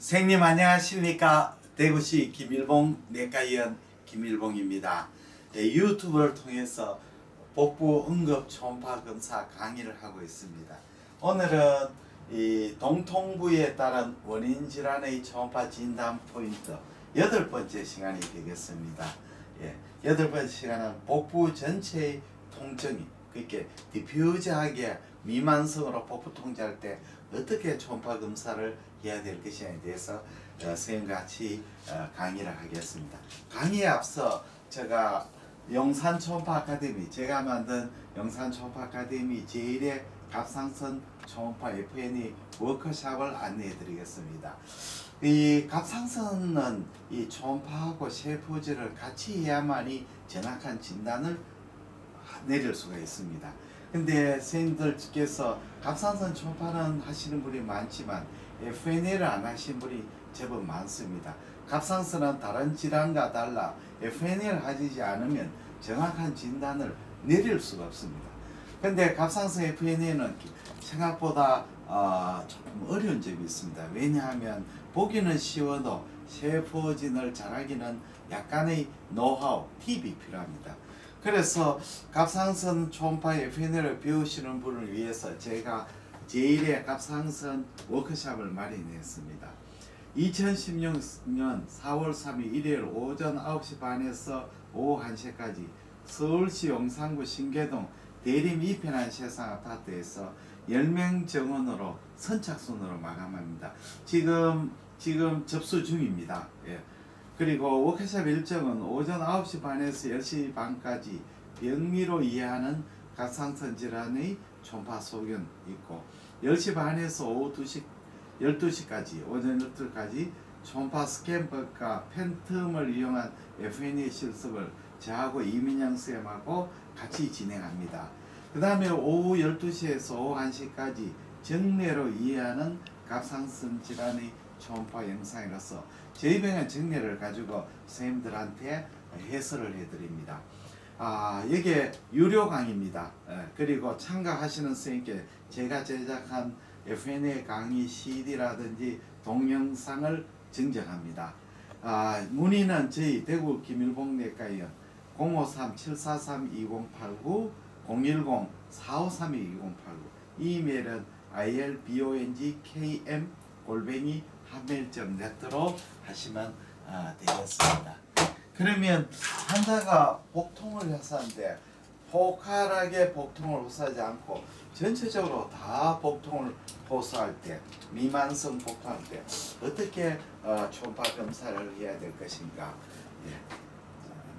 선생님 안녕하십니까. 대구시 김일봉 내과의원 김일봉입니다. 유튜브를 통해서 복부 응급 초음파 검사 강의를 하고 있습니다. 오늘은 이 동통부에 따른 원인 질환의 초음파 진단 포인트 8번째 시간이 되겠습니다. 8번째 시간은 복부 전체의 통증이 그렇게 디퓨즈하게 미만성으로 복부 통제할 때 어떻게 초음파 검사를 해야 될 것인에 대해서 선생님과 같이 강의를 하겠습니다. 강의에 앞서 제가 영산 초음파 아카데미, 제가 만든 영산 초음파 아카데미 제1회 갑상선 초음파 FNE 워크숍을 안내해 드리겠습니다. 이 갑상선은 이 초음파하고 셰프제를 같이 해야만이 정확한 진단을 내릴 수가 있습니다. 근데 선생님들께서 갑상선 초음파는 하시는 분이 많지만 FNA를 안 하신 분이 제법 많습니다. 갑상선은 다른 질환과 달라 FNA를 하지 않으면 정확한 진단을 내릴 수가 없습니다. 근데 갑상선 FNA는 생각보다 조금 어려운 점이 있습니다. 왜냐하면 보기는 쉬워도 셰프진을 잘하기는 약간의 노하우, 팁이 필요합니다. 그래서 갑상선 초음파 FNA를 배우시는 분을 위해서 제가 제1회 갑상선 워크숍을 마련했습니다. 2016년 4월 3일 일요일 오전 9시 반에서 오후 1시까지 서울시 용산구 신계동 대림 이편한 세상 아파트에서 10명 정원으로 선착순으로 마감합니다. 지금 접수 중입니다. 그리고 워크숍 일정은 오전 9시 반에서 10시 반까지 병리로 이해하는 갑상선 질환의 초음파 소견 있고 10시 반에서 오후 12시까지 오전 12시까지 초음파 스캔법과 팬텀을 이용한 FNA 실습을 저하고 이민영 쌤하고 같이 진행합니다. 그 다음에 오후 12시에서 오후 1시까지 정례로 이해하는 갑상선 질환의 초음파 영상이라서 저희 병원 정례를 가지고 선생님들한테 해설을 해드립니다. 이게 유료 강의입니다. 그리고 참가하시는 선생님께 제가 제작한 FNA 강의 CD라든지 동영상을 증정합니다. 문의는 저희 대구 김일봉 내과의원 053-743-2089 010-4532-2089 이메일은 ilbongkm@hotmail.net로 하시면 되겠습니다. 그러면 환자가 복통을 호소하는데 포괄하게 복통을 호소하지 않고 전체적으로 다 복통을 호소할 때, 미만성 복통할 때 어떻게 초음파 검사를 해야 될 것인가?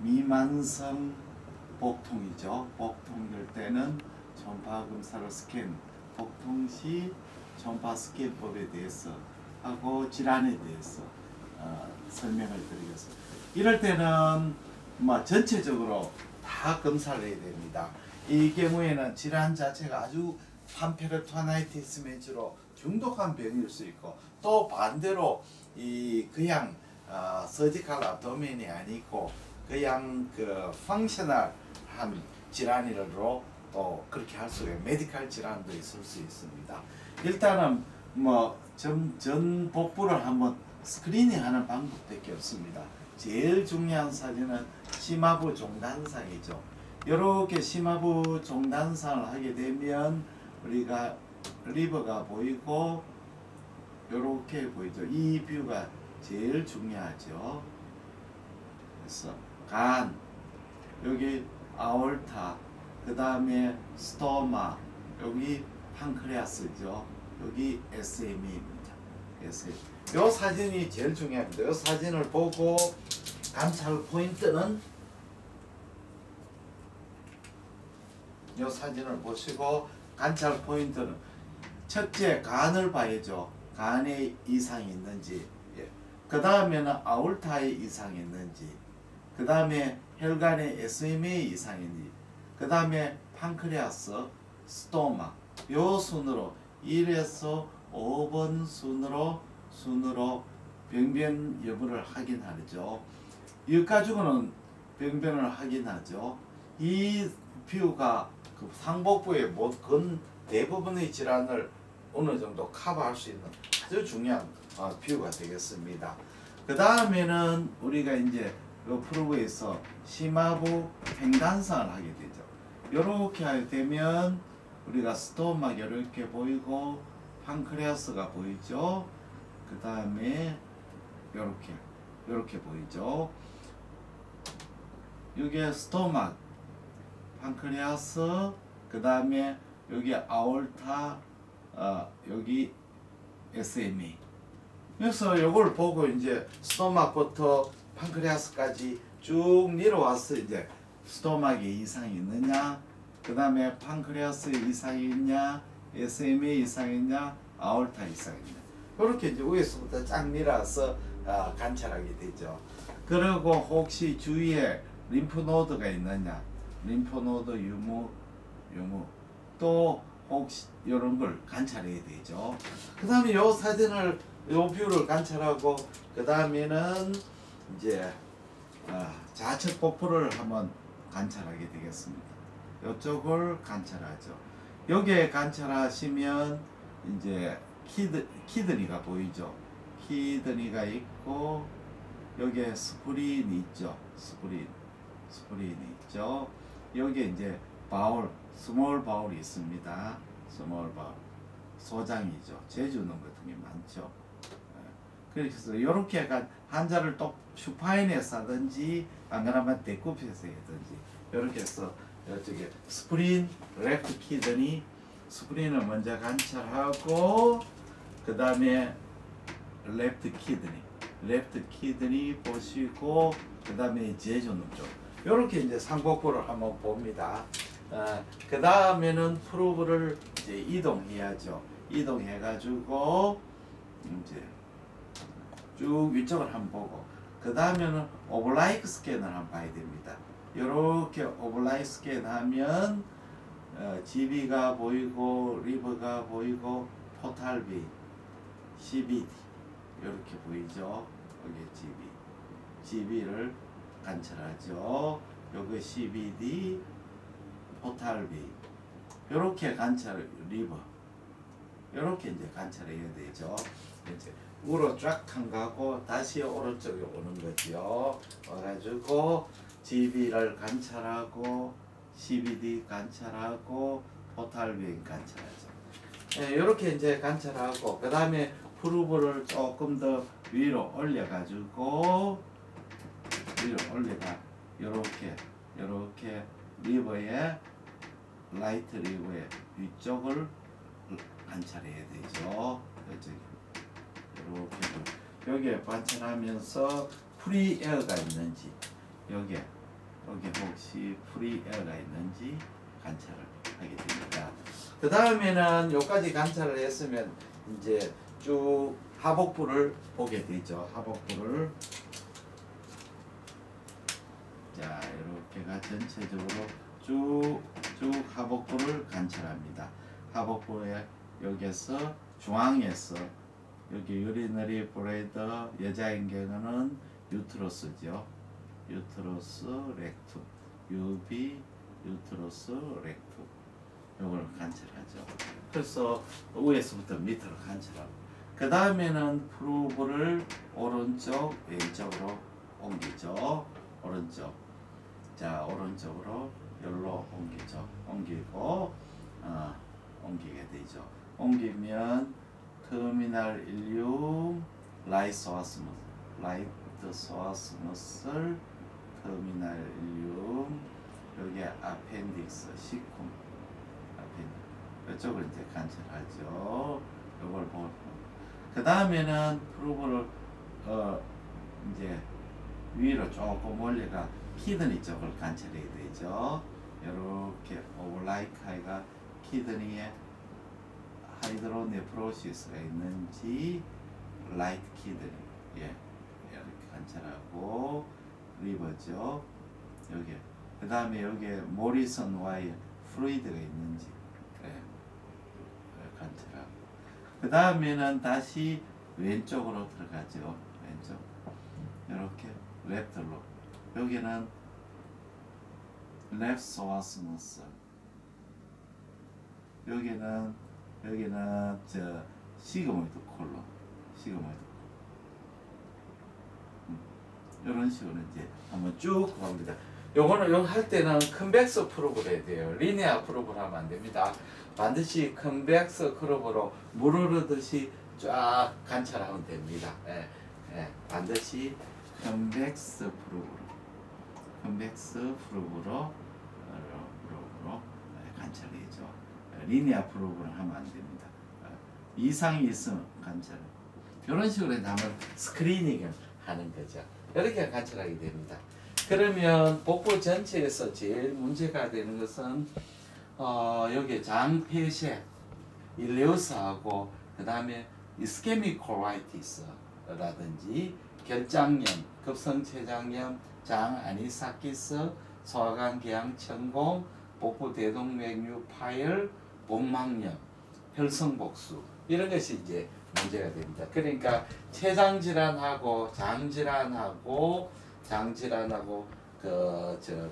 미만성 복통이죠. 복통될 때는 초음파 검사로 스캔, 복통 시 초음파 스캔법에 대해서 하고 질환에 대해서 설명을 드리겠습니다. 이럴 때는 전체적으로 다 검사를 해야 됩니다. 이 경우에는 질환 자체가 아주 판페르토나이티스 맺으로 중독한 병일 수 있고 또 반대로 그냥 서지컬 abdomen이 아니고 그냥 펑셔널한 질환으로 또 그렇게 할 수가 있고 메디컬 질환도 있을 수 있습니다. 일단은 전 복부를 한번 스크리닝하는 방법밖에 없습니다. 제일 중요한 사진은 심하부 종단상이죠. 이렇게 심하부 종단상을 하게 되면 우리가 리버가 보이고 이렇게 보이죠. 이 뷰가 제일 중요하죠. 그래서 간, 여기 아올타, 그 다음에 스토마, 여기 판크레아스죠. 여기 SME입니다. 이 사진이 제일 중요합니다. 이 사진을 보고 관찰 포인트는 이 사진을 보시고 관찰 포인트는 첫째 간을 봐야죠. 간에 이상이 있는지, 그 다음에는 아올타에 이상이 있는지, 그 다음에 혈관에 SMA 이상인지, 그 다음에 판크레아스, 스토마 요 순으로 1에서 5번 순으로 병변 여부를 확인하죠. 이 가지고는 병변을 확인하죠. 이 뷰가 그 상복부의 대부분의 질환을 어느 정도 커버할 수 있는 아주 중요한 뷰가 되겠습니다. 그 다음에는 우리가 이제 이 프로브에서 심하부 횡단상을 하게 되죠. 이렇게 하게 되면 우리가 스토막 이렇게 보이고 판크레아스가 보이죠. 그 다음에 이렇게 보이죠. 이게 스토막, 판크레아스, 그 다음에 여기 아올타, 여기 SMA. 그래서 이걸 보고 이제 스토막부터 판크레아스까지 쭉 내려와서 이제 스토막에 이상이 있느냐, 그 다음에 판크레아스에 이상이 있냐, SMA 이상이 있냐, 아올타 이상이 있냐. 그렇게 이제 위에서부터 쫙 내려와서 관찰하게 되죠. 그리고 혹시 주위에 림프노드가 있느냐, 림프노드 유무 또 혹시 이런 걸 관찰해야 되죠. 그 다음에 이 사진을 이 뷰를 관찰하고 그 다음에는 이제 좌측 복부를 한번 관찰하게 되겠습니다. 이쪽을 관찰하죠. 여기에 관찰하시면 이제 키드니가 보이죠. 키드니가 있고 여기에 스프린이 있죠. 스프린이 있죠. 여기에 이제 바울, 스몰 바울이 있습니다. 스몰 바울. 소장이죠. 제주는 같은 게 많죠. 그래서 이렇게 한자를 또 슈파인에서 하든지 안 그러면 데쿠피에서 하든지 이렇게 해서 이쪽에 스프린, 레프트 키드니 스프린을 먼저 관찰하고 그 다음에 레프트 키드니 보시고 그 다음에 제주는 쪽 이렇게 이제 상복부를 한번 봅니다. 그 다음에는 프로브를 이제 이동해야죠. 이동해가지고 이제 쭉 위쪽을 한번 보고 그 다음에는 오블라이크 스캔을 한번 봐야 됩니다. 이렇게 오블라이크 스캔하면 GB가 보이고 리버가 보이고 포탈비, CBD 이렇게 보이죠. 여기 GB를 관찰하죠. 여기 CBD, 포탈비 이렇게 관찰 리버 이렇게 이제 관찰해야 되죠. 이제 우로 쫙 가고 다시 오른쪽에 오는 거죠. 와가지고 GB를 관찰하고 CBD 관찰하고 포탈비 관찰하죠. 이렇게 이제 관찰하고 그 다음에 프루브를 조금 더 위로 올려가지고 이렇게 리버의 라이트 리버의 위쪽을 관찰해야 되죠. 이렇게 여기에 관찰하면서 프리 에어가 있는지 여기 혹시 프리 에어가 있는지 관찰을 하게 됩니다. 그 다음에는 여기까지 관찰을 했으면 이제 쭉 하복부를 보게 되죠. 하복부를 자 이렇게가 전체적으로 쭉 하복부를 관찰합니다. 하복부에 여기에서 중앙에서 여기 유리너리 브레이더 여자인 경우는 유트러스죠. 유트러스 렉툼 유비 유트러스 렉툼 이걸 관찰하죠. 그래서 위에서부터 밑으로 관찰하고 그 다음에는 프루브를 오른쪽 왼쪽으로 옮기죠. 오른쪽으로 여기로 옮기고 옮기게 되죠. 옮기면 터미널 일륨 라이트 소아스머슬 터미널 일륨 여기 아펜딕스 시쿰 이쪽을 이제 관찰하죠. 이걸 보고 그 다음에는 프루브를 이제 위로 조금 올려가 키드니 쪽을 관찰해야 되죠. 이렇게 오블라이크가 키드니에 하이드로 네프로시스가 있는지 라이트 키드니 이렇게 관찰하고 리버죠. 여기 그 다음에 여기에 모리슨 와이어 플루이드가 있는지 관찰하고 그 다음에는 다시 왼쪽으로 들어가죠. 왼쪽 이렇게 랩트로 여기는 랩 소아스머스 여기는 저 시그모이드 콜론 이런 식으로 이제 한번 쭉 봅니다. 요거는 요 할 때는 컨벡스 프로브를 해야 돼요. 리니어 프로브를 하면 안 됩니다. 반드시 컨벡스 프로브로 물 흐르듯이 쫙 관찰하면 됩니다. 반드시 컨벡스 프로브로 관찰이죠. 리니어 프로브를 하면 안 됩니다. 이상이 있으면 관찰. 이런 식으로 한번 스크리닝을 하는 거죠. 이렇게 관찰하게 됩니다. 그러면 복부 전체에서 제일 문제가 되는 것은 여기 장폐쇄, 일레우스하고 그 다음에 이스케믹 콜라이티스라든지 결장염, 급성췌장염, 장 아니사키스, 소화관 궤양 천공, 복부 대동맥류 파열, 복막염, 혈성복수 이런 것이 이제 문제가 됩니다. 그러니까 췌장 질환하고 장 질환하고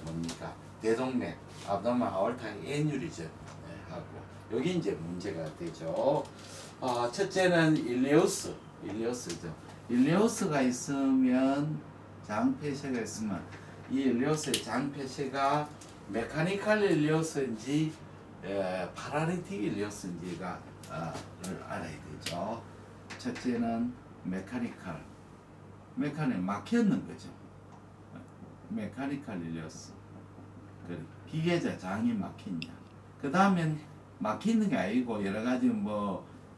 뭡니까 대동맥, abdominal aortic aneurysm 하고 여기 이제 문제가 되죠. 첫째는 일레우스죠. 일레우스가 있으면 장폐쇄가 있으면 이 일레우스의 장폐쇄가 메카니컬 일레우스인지 파라리틱 일레우스인지가 알아야 되죠. 첫째는 메카니컬 막혔는 거죠. 메카니컬 일레우스 기계자 장이 막힌냐. 그 다음엔 막히는 게 아니고 여러 가지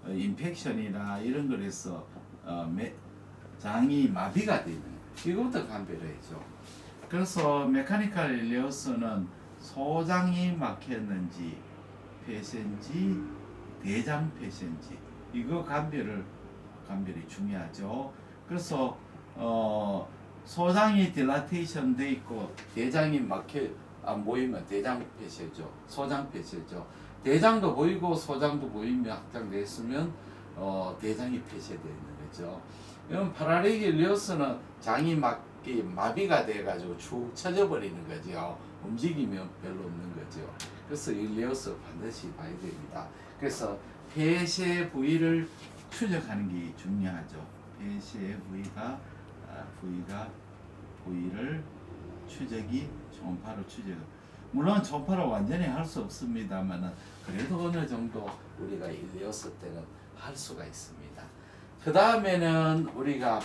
인펙션이나 이런 거에서 장이 마비가 되는 이것부터 감별해야죠. 그래서 메카니컬 일레우스는 소장이 막혔는지 폐쇄인지 대장 폐쇄인지 이거 감별이 중요하죠. 그래서 소장이 딜라테이션 돼 있고 대장이 막혀 안 보이면 대장 폐쇄죠. 소장 폐쇄죠. 대장도 보이고 소장도 보이며 확장됐으면 대장이 폐쇄되는 거죠. 이건 파라리틱 일레우스는 장이 마비가 돼가지고 축 처져 버리는 거죠. 움직이면 별로 없는 거죠. 그래서 일레우스 반드시 봐야 됩니다. 그래서 폐쇄 부위를 추적하는 게 중요하죠. 폐쇄 부위를 초음파로 추적. 물론 초음파로 완전히 할 수 없습니다만은 그래도 어느 정도 우리가 일레우스 때는 할 수가 있습니다. 그 다음에는 우리가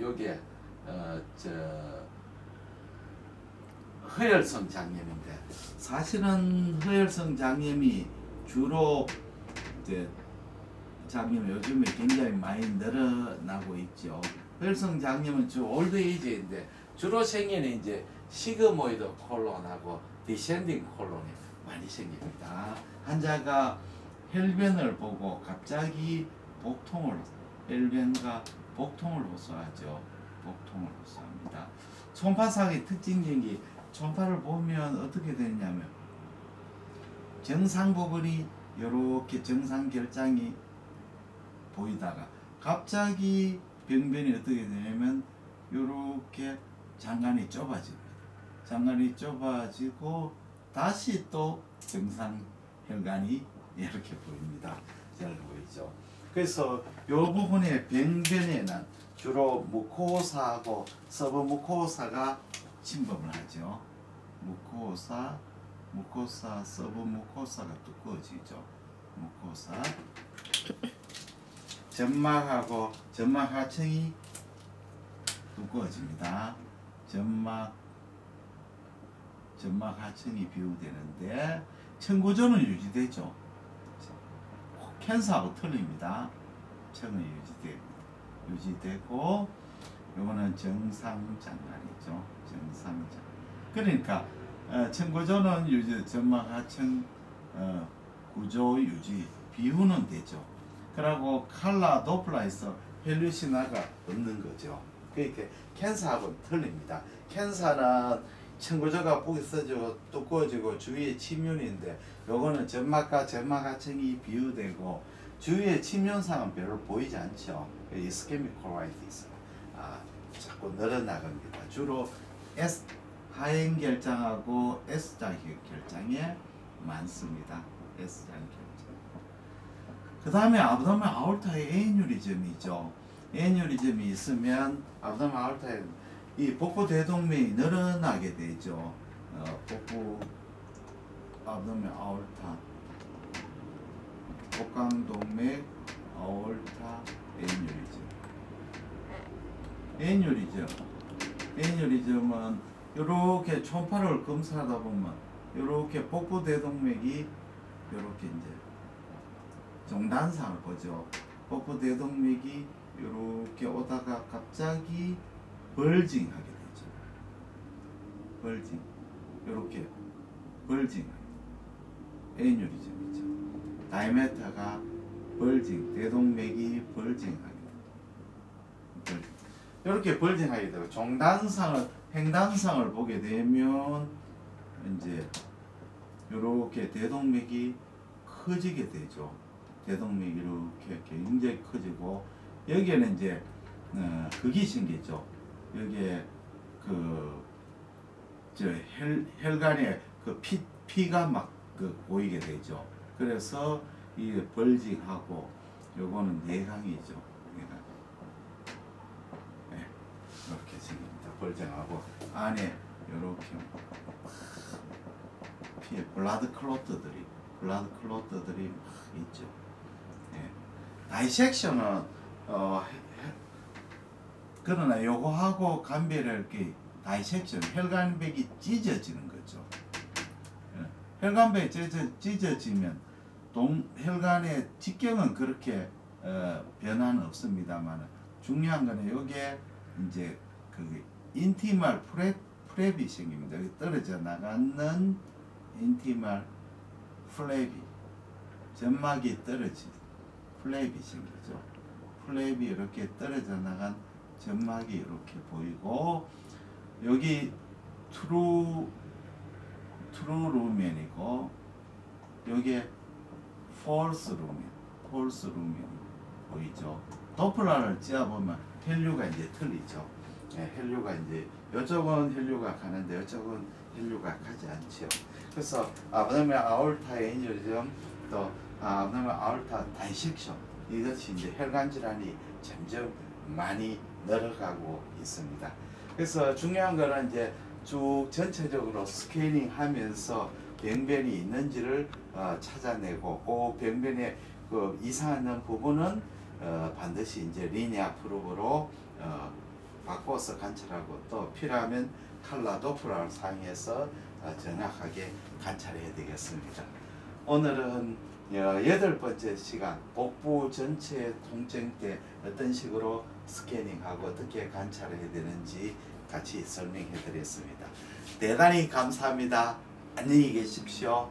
여기에 허혈성 장염인데 사실은 허혈성 장염이 주로 장염 요즘에 굉장히 많이 늘어나고 있죠. 허혈성 장염은 주 올드에이지인데 주로 생기는 이제 시그모이드 콜론하고 디센딩 콜론이 많이 생깁니다. 환자가 혈변을 보고 갑자기 혈변과 복통을 호소하죠. 복통을 호소합니다. 초음파상의 특징적인 게 초음파를 보면 어떻게 되냐면 정상 부분이 이렇게 정상 결장이 보이다가 갑자기 병변이 어떻게 되냐면 이렇게 장관이 좁아집니다. 장관이 좁아지고 다시 또 정상 혈관이 이렇게 보입니다. 잘 보이죠. 그래서 이 부분의 병변에는 주로 무코사하고 서브무코사가 침범을 하죠. 무코사, 서브무코사가 두꺼워지죠. 무코사, 점막하고 점막 하층이 두꺼워집니다. 점막 하층이 비우되는데 청구조는 유지되죠. 캔서하고 틀립니다. 청은 유지되고 요거는 정상장관이죠. 정상장. 그러니까 청구조는 유지, 점막 하층 구조 유지, 비우는 되죠. 그리고 칼라 도플라에서 헬루시나가 없는 거죠. 그러니까 캔서하고는 틀립니다. 캔서는 청구조가 보기 써지고 두꺼워지고 주위에 침륜인데 요거는 점막과 점막 하층이 비유되고 주위에 침륜상은 별로 보이지 않죠. 이스케믹 콜라이티스 자꾸 늘어나갑니다. 주로 하행 결장하고 S장 결장에 많습니다. S장 결장. 그 다음에 abdominal aortic aneurysm이죠. 애뉴리즘이 있으면 abdomen aorta에 이 복부 대동맥이 늘어나게 되죠. 복부 abdomen aorta, 복강동맥 아올타 애뉴리즘. 애뉴리즘은 이렇게 초음파를 검사하다 보면 이렇게 복부 대동맥이 이렇게 이제 종단상을 보죠. 복부 대동맥이 이렇게 오다가 갑자기 벌징하게 되죠. 벌징. 이렇게 벌징. 애뉴리즘이죠. 다이메타가 벌징, 대동맥이 벌징하게 돼요. 이렇게 벌징하게 되고 종단상을, 횡단상을 보게 되면 이제 이렇게 대동맥이 커지게 되죠. 대동맥이 이렇게 굉장히 커지고 여기에는 이제 그게 생기죠. 여기에 저 혈관에 그 피가 막 보이게 되죠. 그래서 이 벌징하고 요거는 내강이죠. 내강. 네, 이렇게 생깁니다. 벌징하고 안에 이렇게 피 블라드 클로트들이 있죠. 네. 다이섹션은 그러나 요거하고 감별할 게 다이섹션 혈관벽이 찢어지는 거죠. 혈관벽이 찢어지면 혈관의 직경은 그렇게 변화는 없습니다만 중요한 거는 요게 이제 그 인티말 프랩이 생깁니다. 떨어져 나가는 인티말 플랩이 점막이 떨어진 플랩이 생기죠. 플랩이 이렇게 떨어져 나간 점막이 이렇게 보이고 여기 트루 루멘이고 여기에 폴스 루멘 보이죠. 도플러를 찧어보면 혈류가 이제 틀리죠. 네, 혈류가 이제 이쪽은 혈류가 가는데 이쪽은 혈류가 가지 않죠. 그래서 abdomen aorta 애뉴리즘 또 abdomen aorta dissection 이것이 이제 혈관 질환이 점점 많이 늘어가고 있습니다. 그래서 중요한 거는 이제 쭉 전체적으로 스캐닝하면서 병변이 있는지를 찾아내고 그 병변에 그 이상한 부분은 반드시 이제 리니아 프로브로 바꿔서 관찰하고 또 필요하면 칼라 도플러를 사용해서 정확하게 관찰해야 되겠습니다. 오늘은 8번째 시간 복부 전체 통증 때 어떤 식으로 스캐닝하고 어떻게 관찰해야 되는지 같이 설명해 드렸습니다. 대단히 감사합니다. 안녕히 계십시오.